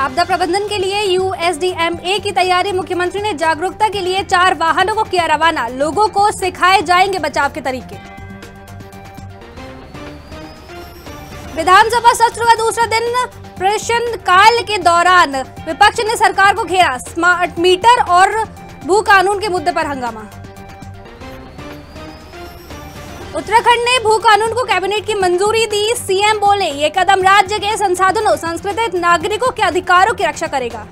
आपदा प्रबंधन के लिए यूएसडीएमए की तैयारी। मुख्यमंत्री ने जागरूकता के लिए 4 वाहनों को किया रवाना। लोगों को सिखाए जाएंगे बचाव के तरीके। विधानसभा सत्र का दूसरा दिन प्रश्नकाल के दौरान विपक्ष ने सरकार को घेरा। स्मार्ट मीटर और भू कानून के मुद्दे पर हंगामा। उत्तराखंड ने भू कानून को कैबिनेट की मंजूरी दी। सीएम बोले ये कदम राज्य के संसाधनों, संस्कृत नागरिकों के अधिकारों की रक्षा करेगा।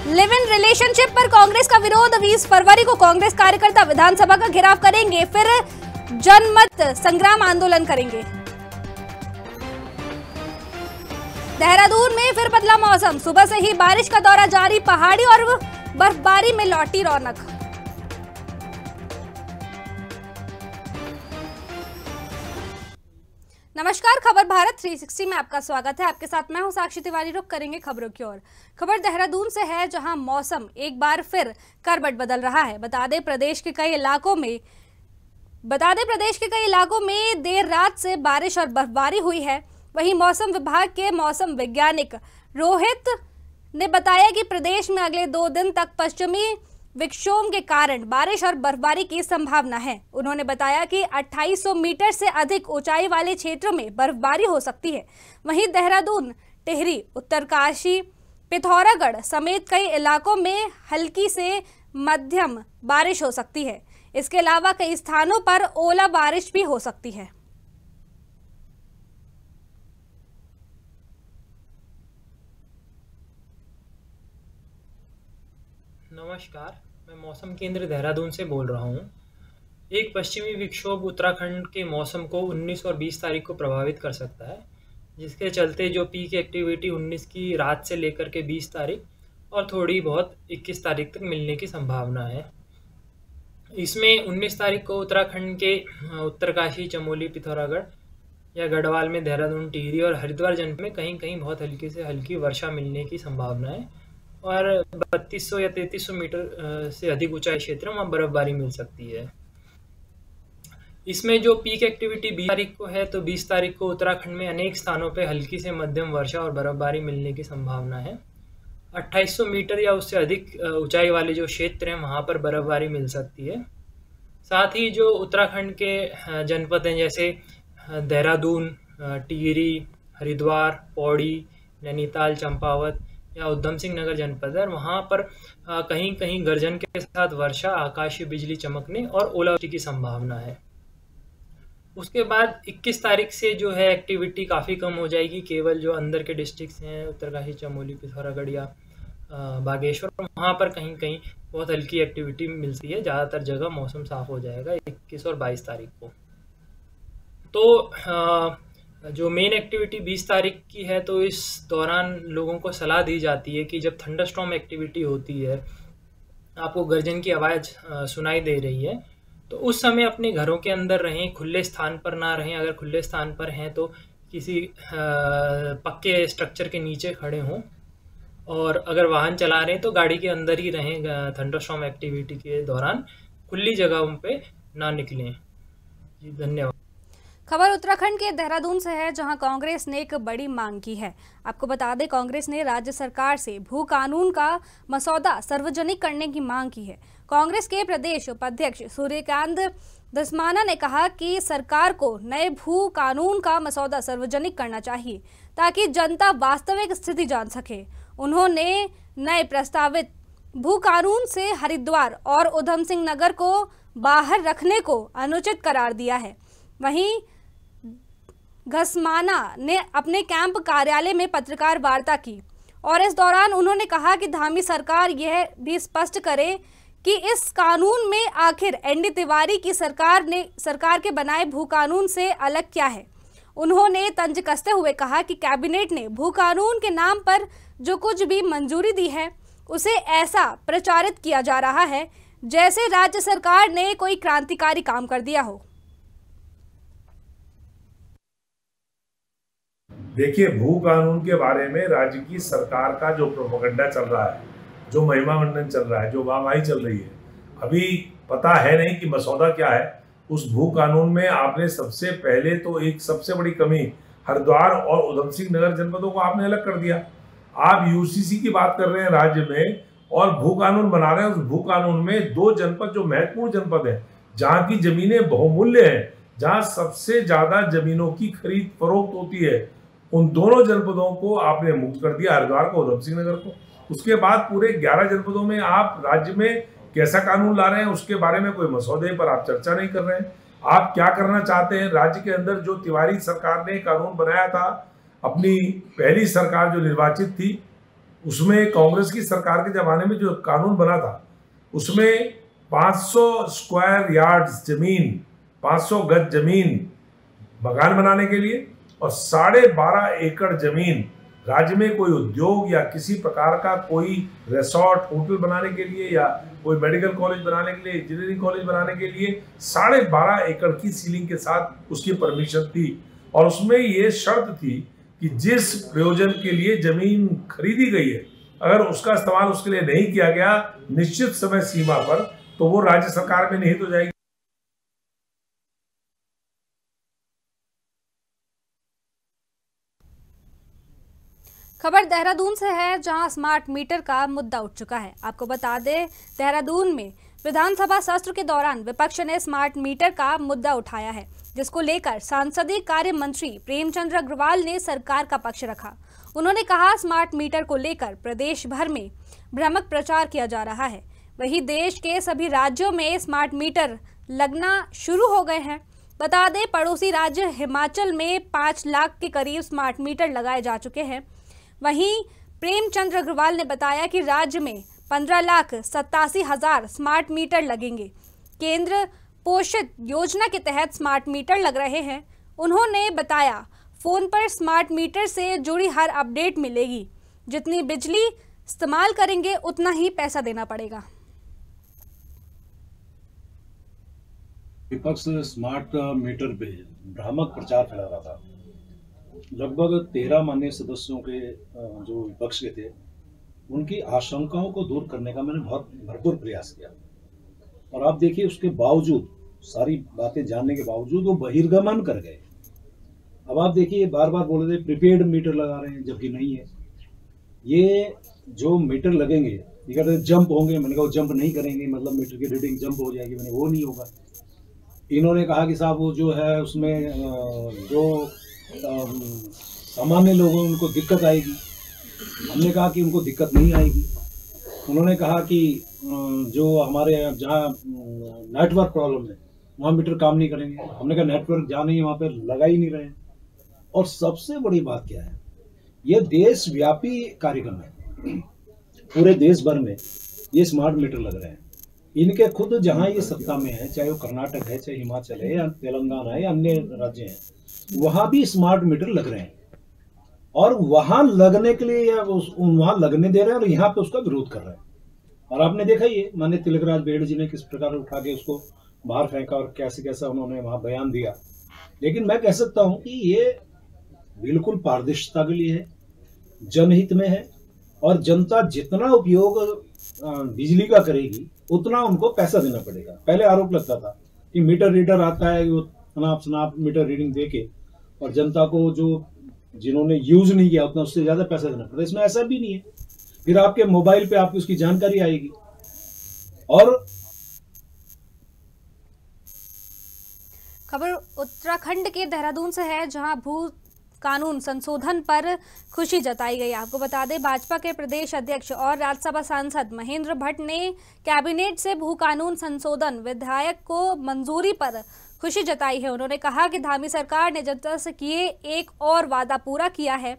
लिव इन रिलेशनशिप पर कांग्रेस का विरोध। 20 फरवरी को कांग्रेस कार्यकर्ता विधानसभा का घेराव करेंगे, फिर जनमत संग्राम आंदोलन करेंगे। देहरादून में फिर बदला मौसम। सुबह से ही बारिश का दौरा जारी। पहाड़ी और बर्फबारी में लौटी रौनक। नमस्कार, खबर भारत 360 में आपका स्वागत है। आपके साथ मैं हूं साक्षी तिवारी। रुक करेंगे खबरों की ओर। खबर देहरादून से है, जहां मौसम एक बार फिर करवट बदल रहा है। बता दें प्रदेश के कई इलाकों में देर रात से बारिश और बर्फबारी हुई है। वहीं मौसम विभाग के मौसम वैज्ञानिक रोहित ने बताया कि प्रदेश में अगले 2 दिन तक पश्चिमी विक्षोभ के कारण बारिश और बर्फबारी की संभावना है। उन्होंने बताया कि 2800 मीटर से अधिक ऊंचाई वाले क्षेत्रों में बर्फबारी हो सकती है। वहीं देहरादून, टिहरी, उत्तरकाशी, पिथौरागढ़ समेत कई इलाकों में हल्की से मध्यम बारिश हो सकती है। इसके अलावा कई स्थानों पर ओला बारिश भी हो सकती है। नमस्कार, मैं मौसम केंद्र देहरादून से बोल रहा हूँ। एक पश्चिमी विक्षोभ उत्तराखंड के मौसम को 19 और 20 तारीख को प्रभावित कर सकता है, जिसके चलते जो पीक एक्टिविटी 19 की रात से लेकर के 20 तारीख और थोड़ी बहुत 21 तारीख तक मिलने की संभावना है। इसमें 19 तारीख को उत्तराखंड के उत्तरकाशी, चमोली, पिथौरागढ़ या गढ़वाल में, देहरादून, टिहरी और हरिद्वार जनपद में कहीं कहीं बहुत हल्की से हल्की वर्षा मिलने की संभावना है और 3200 या 3300 मीटर से अधिक ऊंचाई क्षेत्र में वहाँ बर्फबारी मिल सकती है। इसमें जो पीक एक्टिविटी 20 तारीख को है, तो 20 तारीख को उत्तराखंड में अनेक स्थानों पर हल्की से मध्यम वर्षा और बर्फबारी मिलने की संभावना है। 2800 मीटर या उससे अधिक ऊंचाई वाले जो क्षेत्र हैं वहाँ पर बर्फबारी मिल सकती है। साथ ही जो उत्तराखंड के जनपद हैं, जैसे देहरादून, टिहरी, हरिद्वार, पौड़ी, नैनीताल, चंपावत या उधम सिंह नगर जनपद है, वहाँ पर कहीं कहीं गर्जन के साथ वर्षा, आकाशीय बिजली चमकने और ओलावृष्टि की संभावना है। उसके बाद 21 तारीख से जो है एक्टिविटी काफ़ी कम हो जाएगी। केवल जो अंदर के डिस्ट्रिक्ट्स हैं, उत्तरकाशी, चमोली, पिथौरागढ़ या बागेश्वर, वहाँ पर कहीं कहीं बहुत हल्की एक्टिविटी मिलती है। ज़्यादातर जगह मौसम साफ हो जाएगा 21 और 22 तारीख को। तो जो मेन एक्टिविटी 20 तारीख की है, तो इस दौरान लोगों को सलाह दी जाती है कि जब थंडरस्टॉर्म एक्टिविटी होती है, आपको गर्जन की आवाज़ सुनाई दे रही है, तो उस समय अपने घरों के अंदर रहें, खुले स्थान पर ना रहें। अगर खुले स्थान पर हैं तो किसी पक्के स्ट्रक्चर के नीचे खड़े हों, और अगर वाहन चला रहे हैं तो गाड़ी के अंदर ही रहें। थंडरस्टॉर्म एक्टिविटी के दौरान खुली जगहों पे ना निकलें। जी, धन्यवाद। खबर उत्तराखंड के देहरादून से है, जहां कांग्रेस ने एक बड़ी मांग की है। आपको बता दें, कांग्रेस ने राज्य सरकार से भू कानून का मसौदा सार्वजनिक करने की मांग की है। कांग्रेस के प्रदेश उपाध्यक्ष सूर्यकांत धस्माना ने कहा कि सरकार को नए भू कानून का मसौदा सार्वजनिक करना चाहिए, ताकि जनता वास्तविक स्थिति जान सके। उन्होंने नए प्रस्तावित भू कानून से हरिद्वार और उधम सिंह नगर को बाहर रखने को अनुचित करार दिया है। वहीं घसमाना ने अपने कैंप कार्यालय में पत्रकार वार्ता की और इस दौरान उन्होंने कहा कि धामी सरकार यह भी स्पष्ट करे कि इस कानून में आखिर एनडी तिवारी की सरकार के बनाए भू कानून से अलग क्या है। उन्होंने तंज कसते हुए कहा कि कैबिनेट ने भू कानून के नाम पर जो कुछ भी मंजूरी दी है, उसे ऐसा प्रचारित किया जा रहा है जैसे राज्य सरकार ने कोई क्रांतिकारी काम कर दिया हो। देखिए, भू कानून के बारे में राज्य की सरकार का जो प्रोपेगेंडा चल रहा है, जो महिमा मंडन चल रहा है, जो वाहवाही चल रही है, अभी पता है नहीं कि मसौदा क्या है। उस भू कानून में आपने सबसे पहले तो एक सबसे बड़ी कमी हरिद्वार और उधम सिंह नगर जनपदों को आपने अलग कर दिया। आप यूसीसी की बात कर रहे हैं राज्य में और भू कानून बना रहे हैं। उस भू कानून में 2 जनपद जो महत्वपूर्ण जनपद है, जहां की जमीनें बहुमूल्य हैं, जहां सबसे ज्यादा जमीनों की खरीद फरोख्त होती है, उन दोनों जनपदों को आपने मुक्त कर दिया, हरिद्वार को, उधम सिंह नगर को। उसके बाद पूरे 11 जनपदों में आप राज्य में कैसा कानून ला रहे हैं उसके बारे में कोई मसौदे पर आप चर्चा नहीं कर रहे हैं। आप क्या करना चाहते हैं? राज्य के अंदर जो तिवारी सरकार ने कानून बनाया था, अपनी पहली सरकार जो निर्वाचित थी, उसमें कांग्रेस की सरकार के जमाने में जो कानून बना था, उसमें 500 स्क्वायर यार्ड्स जमीन, 500 गज जमीन मकान बनाने के लिए और 12.5 एकड़ जमीन राज्य में कोई उद्योग या किसी प्रकार का कोई रिसोर्ट होटल बनाने के लिए या कोई मेडिकल कॉलेज बनाने के लिए, इंजीनियरिंग कॉलेज बनाने के लिए 12.5 एकड़ की सीलिंग के साथ उसकी परमिशन थी। और उसमें ये शर्त थी कि जिस प्रयोजन के लिए जमीन खरीदी गई है, अगर उसका इस्तेमाल उसके लिए नहीं किया गया निश्चित समय सीमा पर, तो वो राज्य सरकार में निहित हो जाएगी। खबर देहरादून से है, जहां स्मार्ट मीटर का मुद्दा उठ चुका है। आपको बता दें, देहरादून में विधानसभा सत्र के दौरान विपक्ष ने स्मार्ट मीटर का मुद्दा उठाया है, जिसको लेकर संसदीय कार्य मंत्री प्रेमचंद अग्रवाल ने सरकार का पक्ष रखा। उन्होंने कहा, स्मार्ट मीटर को लेकर प्रदेश भर में भ्रामक प्रचार किया जा रहा है। वहीं देश के सभी राज्यों में स्मार्ट मीटर लगना शुरू हो गए हैं। बता दें, पड़ोसी राज्य हिमाचल में 5 लाख के करीब स्मार्ट मीटर लगाए जा चुके हैं। वहीं प्रेमचंद अग्रवाल ने बताया कि राज्य में 15,87,000 स्मार्ट मीटर लगेंगे। केंद्र पोषित योजना के तहत स्मार्ट मीटर लग रहे हैं। उन्होंने बताया, फोन पर स्मार्ट मीटर से जुड़ी हर अपडेट मिलेगी। जितनी बिजली इस्तेमाल करेंगे उतना ही पैसा देना पड़ेगा। विपक्ष स्मार्ट मीटर पे भ्रामक प्रचार फैला रहा था। लगभग 13 माननीय सदस्यों के जो विपक्ष के थे, उनकी आशंकाओं को दूर करने का मैंने बहुत भरपूर प्रयास किया। और आप देखिए, उसके बावजूद, सारी बातें जानने के बावजूद वो बहिर्गमन कर गए। अब आप देखिए, बार बार बोल रहे थे प्रीपेड मीटर लगा रहे हैं, जबकि नहीं है। ये जो मीटर लगेंगे, ये कहते हैं जंप होंगे। मैंने कहा जंप नहीं करेंगे, मतलब मीटर की रीडिंग जंप हो जाएगी। मैंने वो नहीं होगा। इन्होंने कहा कि साहब वो जो है उसमें जो सामान्य लोगों उनको दिक्कत आएगी। हमने कहा कि उनको दिक्कत नहीं आएगी। उन्होंने कहा कि जो हमारे जहाँ नेटवर्क प्रॉब्लम है वहाँ मीटर काम नहीं करेंगे। हमने कहा नेटवर्क जहाँ नहीं वहाँ पे लगा ही नहीं रहे हैं। और सबसे बड़ी बात क्या है, ये देशव्यापी कार्यक्रम है। पूरे देश भर में ये स्मार्ट मीटर लग रहे हैं। इनके खुद जहाँ ये सत्ता में है, चाहे वो कर्नाटक है, चाहे हिमाचल है, या तेलंगाना है, या अन्य राज्य हैं, वहाँ भी स्मार्ट मीटर लग रहे हैं। और वहां लगने के लिए या वहां लगने दे रहे हैं और यहाँ पे उसका विरोध कर रहे हैं। और आपने देखा ही, माननीय तिलकराज बेड़ जी ने किस प्रकार उठा के उसको बाहर फेंका और कैसे कैसा उन्होंने वहां बयान दिया। लेकिन मैं कह सकता हूं कि ये बिल्कुल पारदर्शिता के लिए है, जनहित में है। और जनता जितना उपयोग बिजली का करेगी उतना उनको पैसा देना पड़ेगा। पहले आरोप लगता था कि मीटर रीडर आता है, वो स्नाप मीटर रीडिंग देके, और जनता को जो जिन्होंने यूज नहीं किया उतना उससे ज्यादा पैसा देना पड़ता है। इसमें ऐसा भी नहीं है। फिर आपके मोबाइल पे आपको उसकी जानकारी आएगी। और खबर उत्तराखंड के देहरादून से है, जहां भू कानून संशोधन पर खुशी जताई गई। आपको बता दें, भाजपा के प्रदेश अध्यक्ष और राज्यसभा सांसद महेंद्र भट्ट ने कैबिनेट से भू कानून संशोधन विधेयक को मंजूरी पर खुशी जताई है। उन्होंने कहा कि धामी सरकार ने जनता से किए एक और वादा पूरा किया है।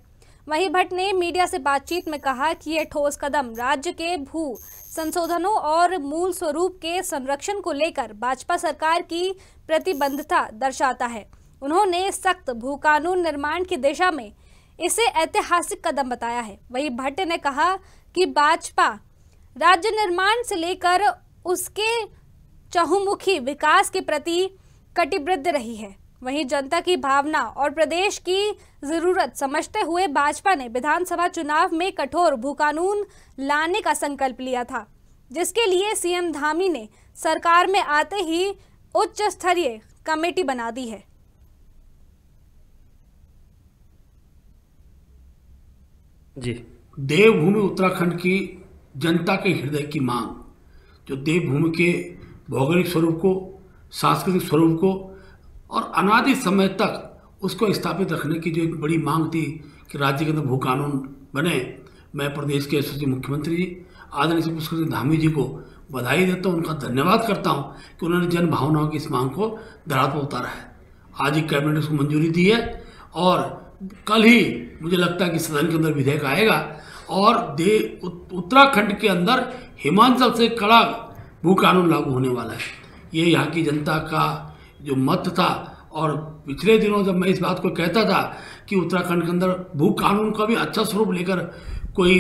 वहीं भट्ट ने मीडिया से बातचीत में कहा कि यह ठोस कदम राज्य के भू संशोधनों और मूल स्वरूप के संरक्षण को लेकर भाजपा सरकार की प्रतिबद्धता दर्शाता है। उन्होंने सख्त भू कानून निर्माण की दिशा में इसे ऐतिहासिक कदम बताया है। वहीं भट्ट ने कहा कि भाजपा राज्य निर्माण से लेकर उसके चहुमुखी विकास के प्रति कटिबद्ध रही है। वहीं जनता की भावना और प्रदेश की जरूरत समझते हुए भाजपा ने विधानसभा चुनाव में कठोर भू कानून लाने का संकल्प लिया था, जिसके लिए सीएम धामी ने सरकार में आते ही उच्च स्तरीय कमेटी बना दी है। जी। देवभूमि उत्तराखंड की जनता के हृदय की मांग, जो देवभूमि के भौगोलिक स्वरूप को, सांस्कृतिक स्वरूप को और अनादि समय तक उसको स्थापित रखने की जो एक बड़ी मांग थी कि राज्य के अंदर भू कानून बने। मैं प्रदेश के यशस्वी मुख्यमंत्री जी आदरणीय श्री पुष्कर सिंह धामी जी को बधाई देता हूँ, उनका धन्यवाद करता हूँ कि उन्होंने जन भावनाओं की इस मांग को धरातल पर उतारा है। आज ही कैबिनेट ने उसको मंजूरी दी है और कल ही मुझे लगता है कि सदन के अंदर विधेयक आएगा और उत्तराखंड के अंदर हिमाचल से कड़ा भू कानून लागू होने वाला है। ये यहाँ की जनता का जो मत था, और पिछले दिनों जब मैं इस बात को कहता था कि उत्तराखंड के अंदर भू कानून का भी अच्छा स्वरूप लेकर कोई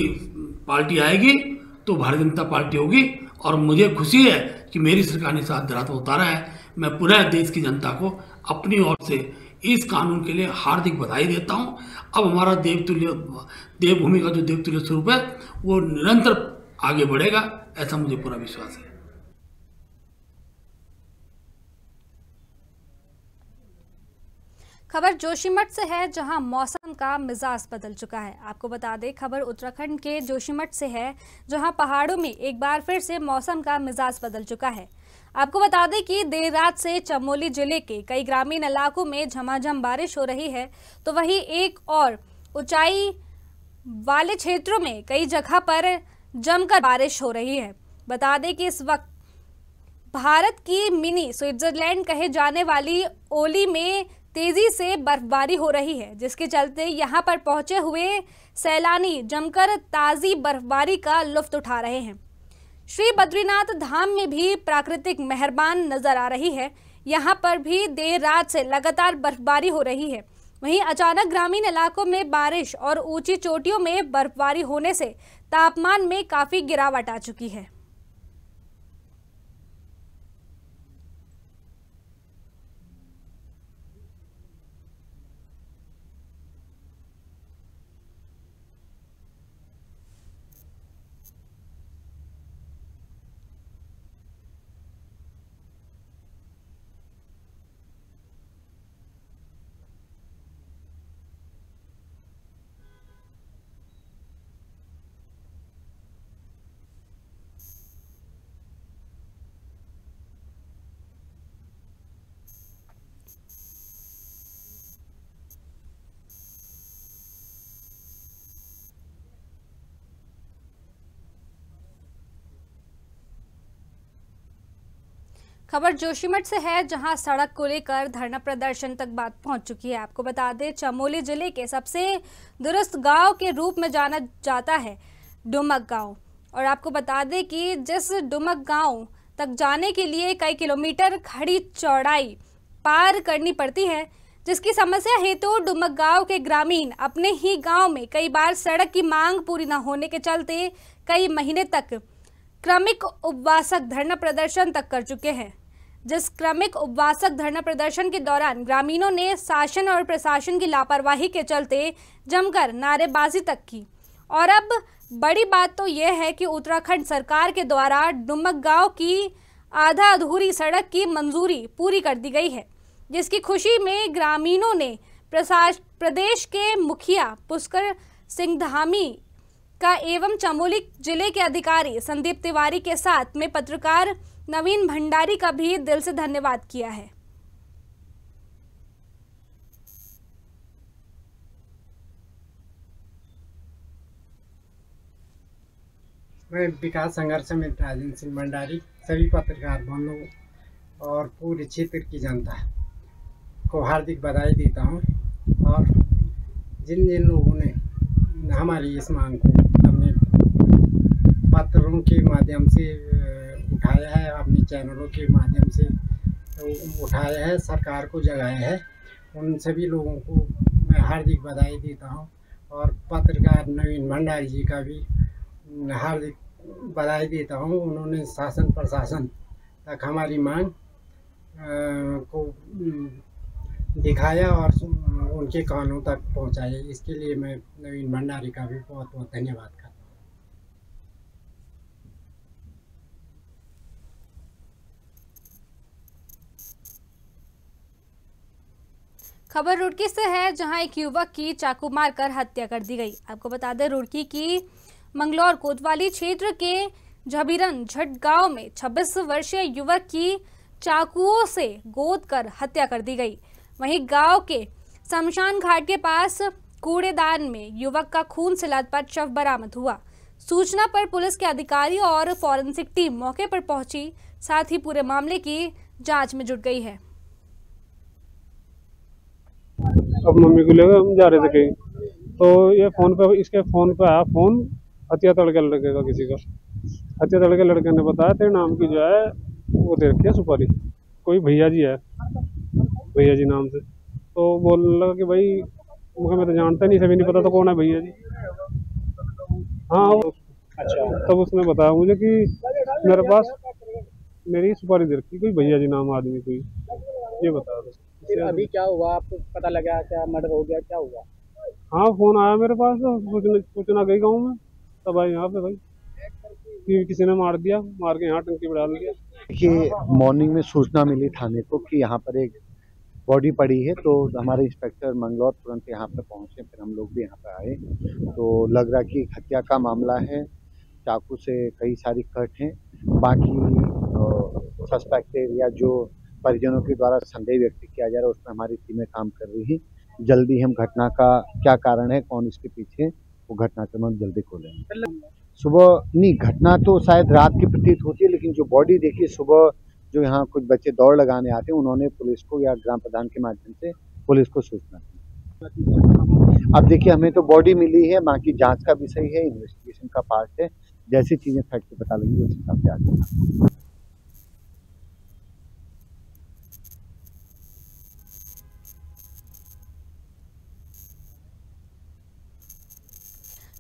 पार्टी आएगी तो भारतीय जनता पार्टी होगी, और मुझे खुशी है कि मेरी सरकार ने साथ धरातल उतारा है। मैं पूरे देश की जनता को अपनी ओर से इस कानून के लिए हार्दिक बधाई देता हूं। अब हमारा देवभूमि का जो देवतुल्य स्वरूप है वो निरंतर आगे बढ़ेगा, ऐसा मुझे पूरा विश्वास है। खबर जोशीमठ से है, जहां मौसम का मिजाज बदल चुका है। आपको बता दें, खबर उत्तराखंड के जोशीमठ से है, जहां पहाड़ों में एक बार फिर से मौसम का मिजाज बदल चुका है। आपको बता दें कि देर रात से चमोली जिले के कई ग्रामीण इलाकों में झमाझम बारिश हो रही है, तो वहीं एक और ऊंचाई वाले क्षेत्रों में कई जगह पर जमकर बारिश हो रही है। बता दें कि इस वक्त भारत की मिनी स्विट्जरलैंड कहे जाने वाली ओली में तेजी से बर्फबारी हो रही है, जिसके चलते यहां पर पहुंचे हुए सैलानी जमकर ताजी बर्फबारी का लुत्फ उठा रहे हैं। श्री बद्रीनाथ धाम में भी प्राकृतिक मेहरबान नजर आ रही है। यहां पर भी देर रात से लगातार बर्फबारी हो रही है। वहीं अचानक ग्रामीण इलाकों में बारिश और ऊंची चोटियों में बर्फबारी होने से तापमान में काफी गिरावट आ चुकी है। खबर जोशीमठ से है, जहां सड़क को लेकर धरना प्रदर्शन तक बात पहुंच चुकी है। आपको बता दें, चमोली जिले के सबसे दुरुस्त गांव के रूप में जाना जाता है डुमक गांव, और आपको बता दें कि जिस डुमक गांव तक जाने के लिए कई किलोमीटर खड़ी चौड़ाई पार करनी पड़ती है, जिसकी समस्या हेतु डुमक गांव के ग्रामीण अपने ही गांव में कई बार सड़क की मांग पूरी न होने के चलते कई महीने तक क्रमिक उपवासक धरना प्रदर्शन तक कर चुके हैं। जिस क्रमिक उपवासक धरना प्रदर्शन के दौरान ग्रामीणों ने शासन और प्रशासन की लापरवाही के चलते जमकर नारेबाजी तक की। और अब बड़ी बात तो यह है कि उत्तराखंड सरकार के द्वारा डुमक गांव की आधा अधूरी सड़क की मंजूरी पूरी कर दी गई है, जिसकी खुशी में ग्रामीणों ने प्रदेश के मुखिया पुष्कर सिंह धामी का एवं चमोली जिले के अधिकारी संदीप तिवारी के साथ में पत्रकार नवीन भंडारी का भी दिल से धन्यवाद किया है। मैं विकास संघर्ष समिति राजेंद्र सिंह भंडारी सभी पत्रकार बंधुओं और पूरे क्षेत्र की जनता को हार्दिक बधाई देता हूं। और जिन जिन लोगों ने हमारी इस मांग को अपने पत्रों के माध्यम से उठाया है, अपने चैनलों के माध्यम से उठाया है, सरकार को जगाया है, उन सभी लोगों को मैं हार्दिक बधाई देता हूं। और पत्रकार नवीन भंडारी जी का भी हार्दिक बधाई देता हूं। उन्होंने शासन प्रशासन तक हमारी मांग को दिखाया और उनके कानों तक पहुंचाया। इसके लिए मैं नवीन भंडारी का भी बहुत बहुत धन्यवाद करता हूं। खबर रुड़की से है, जहां एक युवक की चाकू मारकर हत्या कर दी गई। आपको बता दें, रुड़की की मंगलौर कोतवाली क्षेत्र के झबीरन झट गांव में 26 वर्षीय युवक की चाकुओं से गोद कर हत्या कर दी गई। वहीं गांव के शमशान घाट के पास कूड़ेदान में युवक का खून से लथपथ शव बरामद हुआ। सूचना पर पुलिस के अधिकारी और फॉरेंसिक टीम मौके पर पहुंची, साथ ही पूरे मामले की जांच में जुट गई है। अब मम्मी को लेकर हम जा रहे थे कहीं, तो ये इसके फोन पे आया फोन हत्या तड़के लड़के का, किसी का हत्या तड़के लड़के ने बताया तेरे नाम की जो है वो दे रखी है सुपारी, कोई भैया जी है, भैया जी नाम से। तो बोलने लगा कि भाई मुझे मैं तो जानता नहीं, सभी नहीं पता तो कौन है भैया जी। हाँ अच्छा। तब उसने बताया मुझे कि मेरे पास मेरी सुपारी दे रखी, कोई भैया जी नाम आदमी कोई, ये बताया। फिर अभी क्या हुआ, आपको पता लगा क्या मर्डर हो गया, क्या हुआ? हाँ फोन आया मेरे पास, तो सूचना गई गाँव में, तब आए यहाँ पे भाई कि किसी ने मार दिया, मार के यहाँ टंकी में डाल दिया। देखिए मॉर्निंग में सूचना मिली थाने को कि यहाँ पर एक बॉडी पड़ी है, तो हमारे इंस्पेक्टर मंगलौर तुरंत यहाँ पे पहुँचे, फिर हम लोग भी यहाँ पे आए, तो लग रहा कि हत्या का मामला है, चाकू से कई सारी कट हैं। बाकी सस्पेक्टेड या जो परिजनों के द्वारा संदेह व्यक्त किया जा रहा है उसमें हमारी टीमें काम कर रही है। जल्दी हम घटना का क्या कारण है, कौन इसके पीछे, वो घटना क्रम हम जल्दी खोलेंगे। सुबह नहीं, घटना तो शायद रात की प्रतीत होती है, लेकिन जो बॉडी देखिए सुबह जो यहाँ कुछ बच्चे दौड़ लगाने आते हैं उन्होंने पुलिस को या ग्राम प्रधान के माध्यम से पुलिस को सूचना दी। अब देखिए हमें तो बॉडी मिली है, बाकी जांच का विषय है, इन्वेस्टिगेशन का पार्ट है, जैसी चीजें फैक्ट से पता लगी उस हिसाब से आगे।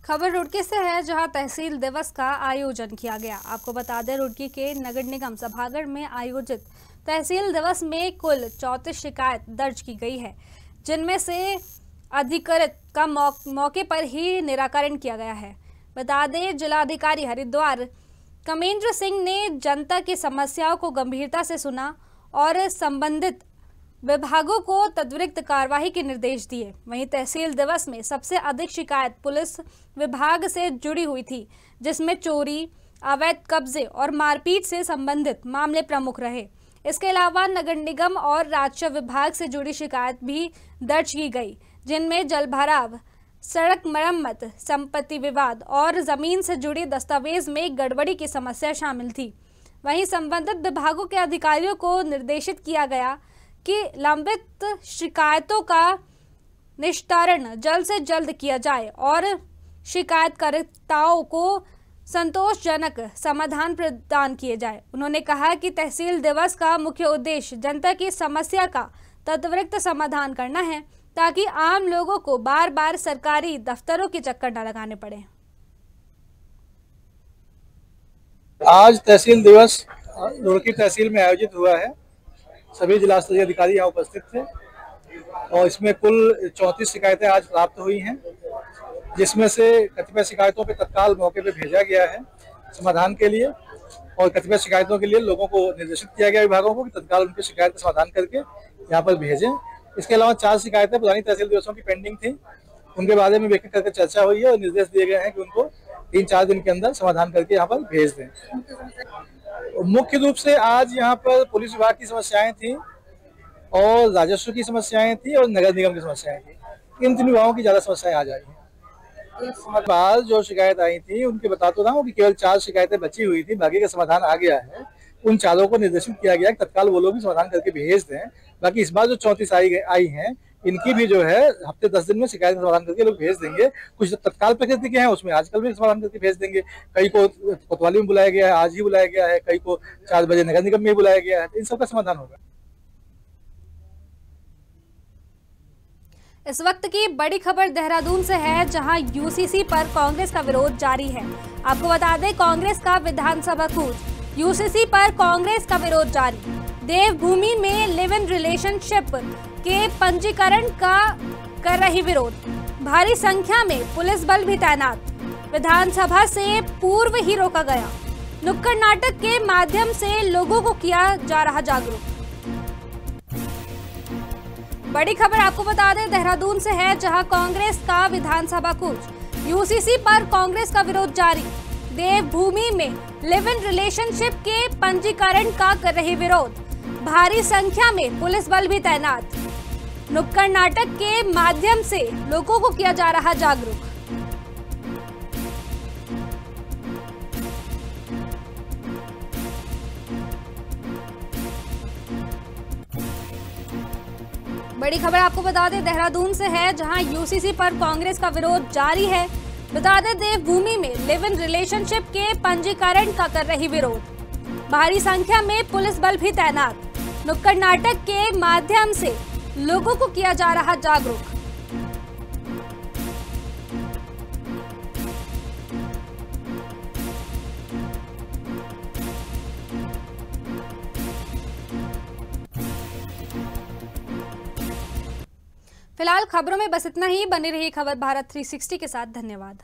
खबर रुड़की से है, जहां तहसील दिवस का आयोजन किया गया। आपको बता दें, रुड़की के नगर निगम सभागार में आयोजित तहसील दिवस में कुल 34 शिकायत दर्ज की गई है, जिनमें से अधिकृत का मौके पर ही निराकरण किया गया है। बता दें, जिलाधिकारी हरिद्वार कमेंद्र सिंह ने जनता की समस्याओं को गंभीरता से सुना और संबंधित विभागों को त्वरित कार्रवाई के निर्देश दिए। वहीं तहसील दिवस में सबसे अधिक शिकायत पुलिस विभाग से जुड़ी हुई थी, जिसमें चोरी, अवैध कब्जे और मारपीट से संबंधित मामले प्रमुख रहे। इसके अलावा नगर निगम और राजस्व विभाग से जुड़ी शिकायत भी दर्ज की गई, जिनमें जलभराव, सड़क मरम्मत, संपत्ति विवाद और जमीन से जुड़ी दस्तावेज में गड़बड़ी की समस्या शामिल थी। वहीं संबंधित विभागों के अधिकारियों को निर्देशित किया गया कि लंबित शिकायतों का निस्तारण जल्द से जल्द किया जाए और शिकायतकर्ताओं को संतोषजनक समाधान प्रदान किए जाए। उन्होंने कहा कि तहसील दिवस का मुख्य उद्देश्य जनता की समस्या का त्वरित समाधान करना है, ताकि आम लोगों को बार बार सरकारी दफ्तरों के चक्कर न लगाने पड़े। आज तहसील दिवस रुड़की तहसील में आयोजित हुआ है। सभी जिला स्तरीय अधिकारी यहाँ उपस्थित थे और इसमें कुल 34 शिकायतें आज प्राप्त हुई हैं, जिसमें से कतिपय शिकायतों पे तत्काल मौके पे भेजा गया है समाधान के लिए, और कतिपय शिकायतों के लिए लोगों को निर्देशित किया गया विभागों को कि तत्काल उनकी शिकायत का समाधान करके यहाँ पर भेजें। इसके अलावा 4 शिकायतें पुरानी तहसील दिवसों की पेंडिंग थी, उनके बारे में व्यक्त करके चर्चा हुई है और निर्देश दिए गए हैं कि उनको 3-4 दिन के अंदर समाधान करके यहाँ पर भेज दें। मुख्य रूप से आज यहाँ पर पुलिस विभाग की समस्याएं थी और राजस्व की समस्याएं थी और नगर निगम की समस्याएं थी। इन 3 विभागों की ज्यादा समस्याएं आज आई हैं। बाद जो शिकायत आई थी उनके बता तो रहा हूँ कि केवल 4 शिकायतें बची हुई थी, बाकी का समाधान आ गया है। उन 4 को निर्देशित किया गया कि तत्काल वो लोग भी समाधान करके भेज दें। बाकी इस बार जो 34 आई हैं, इनकी भी जो है हफ्ते 10 दिन में शिकायत का समाधान करके लोग भेज देंगे। कुछ तत्काल प्रकृति के हैं, उसमें आजकल भी समाधान करके भेज देंगे। कई को कोतवाली में बुलाया गया है, आज ही बुलाया गया है, कई को 4 बजे नगर निगम में बुलाया गया है, इन सब का समाधान होगा। इस वक्त की बड़ी खबर देहरादून से है, जहां यूसीसी पर कांग्रेस का विरोध जारी है। आपको बता दें, कांग्रेस का विधानसभा कूच, यूसीसी पर कांग्रेस का विरोध जारी। देवभूमि में लिव इन रिलेशनशिप के पंजीकरण का कर रही विरोध। भारी संख्या में पुलिस बल भी तैनात। विधानसभा से पूर्व ही रोका गया। नुक्कड़ नाटक के माध्यम से लोगों को किया जा रहा जागरूक। बड़ी खबर आपको बता दें, देहरादून से है, जहां कांग्रेस का विधानसभा कूच। यूसीसी पर कांग्रेस का विरोध जारी। देवभूमि में लिव इन रिलेशनशिप के पंजीकरण का कर रही विरोध। भारी संख्या में पुलिस बल भी तैनात। नुक्कड़ नाटक के माध्यम से लोगों को किया जा रहा जागरूक। बड़ी खबर आपको बता दें, देहरादून से है, जहां यूसीसी पर कांग्रेस का विरोध जारी है। बता दें, देवभूमि में लिव इन रिलेशनशिप के पंजीकरण का कर रही विरोध। भारी संख्या में पुलिस बल भी तैनात। नुक्कड़ नाटक के माध्यम से लोगों को किया जा रहा जागरूक। फिलहाल खबरों में बस इतना ही। बनी रही खबर भारत 360 के साथ। धन्यवाद।